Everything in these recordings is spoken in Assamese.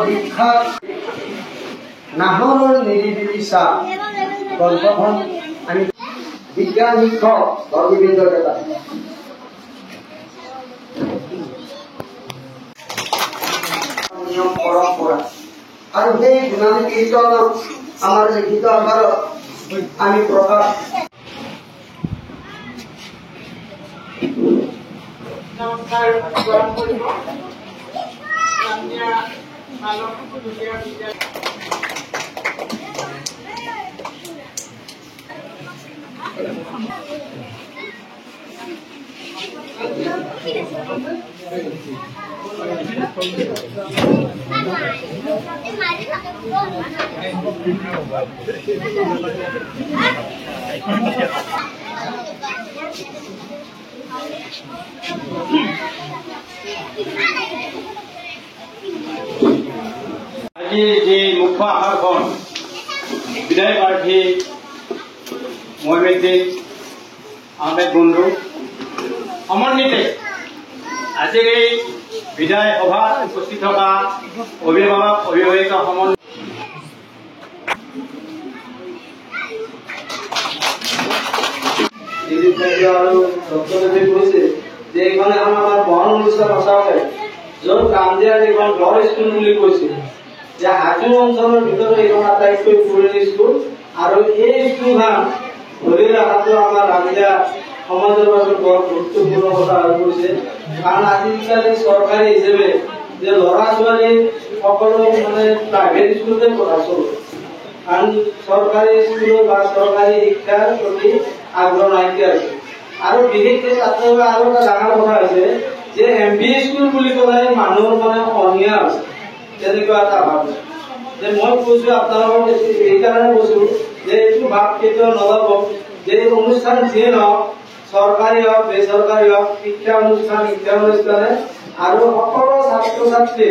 বিখ্যাত নাহৰৰ নিৰিবিলি চাহ গ্ৰন্থখন আমি বিজ্ঞান শিক্ষক ধৰ্মীবিদৰ এটা নিয়ম পৰম্পৰা আৰু সেই গুণালী কীৰ্তন আমাৰ লিখিত আকাৰত আমি প্ৰকাশ নমস্কাৰ গ্ৰহণ কৰিব নামীয়া মানৱ দুখীয়া বিদ্যালয় আজি যে মুখ্য আহাৰখন বিদায় প্ৰাৰ্থী মহিউদ্দিন আহমেদ বন্ধু সমন্বিতে আজিৰ এই বিদায় সভাত উপস্থিত থকা অভিভাৱক অভিভাৱিকা সমন্বয় আৰু ডক্টৰে কৈছে যে এইখন এখন আমাৰ বহন অনুষ্ঠান সঁচাকৈ য'ত কামদিয়াত এইখন গড় স্কুল বুলি কৈছিল যে হাজো অঞ্চলৰ ভিতৰত এইখন আটাইতকৈ পুৰণি স্কুল আৰু এই স্কুলখন ধৰি ৰখাটো আমাৰ ৰামদিয়া সমাজৰ বাবে বৰ গুৰুত্বপূৰ্ণ কথা হৈ পৰিছে কাৰণ আজিকালি চৰকাৰী হিচাপে যে ল'ৰা ছোৱালী সকলো মানে প্ৰাইভেট স্কুলতে পঢ়া চলে কাৰণ চৰকাৰী স্কুলৰ বা চৰকাৰী শিক্ষাৰ প্ৰতি আগ্ৰহ নাইকিয়া হৈছে আৰু বিশেষকৈ তাতে আৰু এটা ডাঙৰ কথা হৈছে যে MV স্কুল বুলি ক'লে মানুহৰ মানে অনীয়া হৈছে তেনেকুৱা এটা ভাৱ যে মই কৈছো আপোনালোকক এইকাৰণে কৈছো যে এইটো ভাৱ কেতিয়াও নল'ব যে অনুষ্ঠান যিয়ে নহওক চৰকাৰী হওক বেচৰকাৰী হওক শিক্ষা অনুষ্ঠানে আৰু সকলো ছাত্ৰ ছাত্ৰী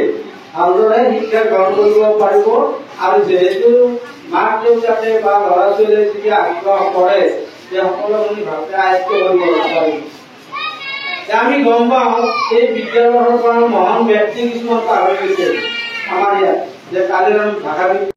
ভালদৰে শিক্ষা গ্ৰহণ কৰিব পাৰিব আৰু যিহেতু মাক দেউতাকে বা ল'ৰা ছোৱালীয়ে যেতিয়া আগ্ৰহ কৰে যে সকলোখিনি ভালকৈ আয়ত্ব কৰিব পাৰিব আমি গম পাওঁ এই বিদ্যালয়ৰ পৰা মহান ব্যক্তি কিছুমান পাহৰি গৈছে আমাৰ ইয়াত যে কালিৰাম ভাষা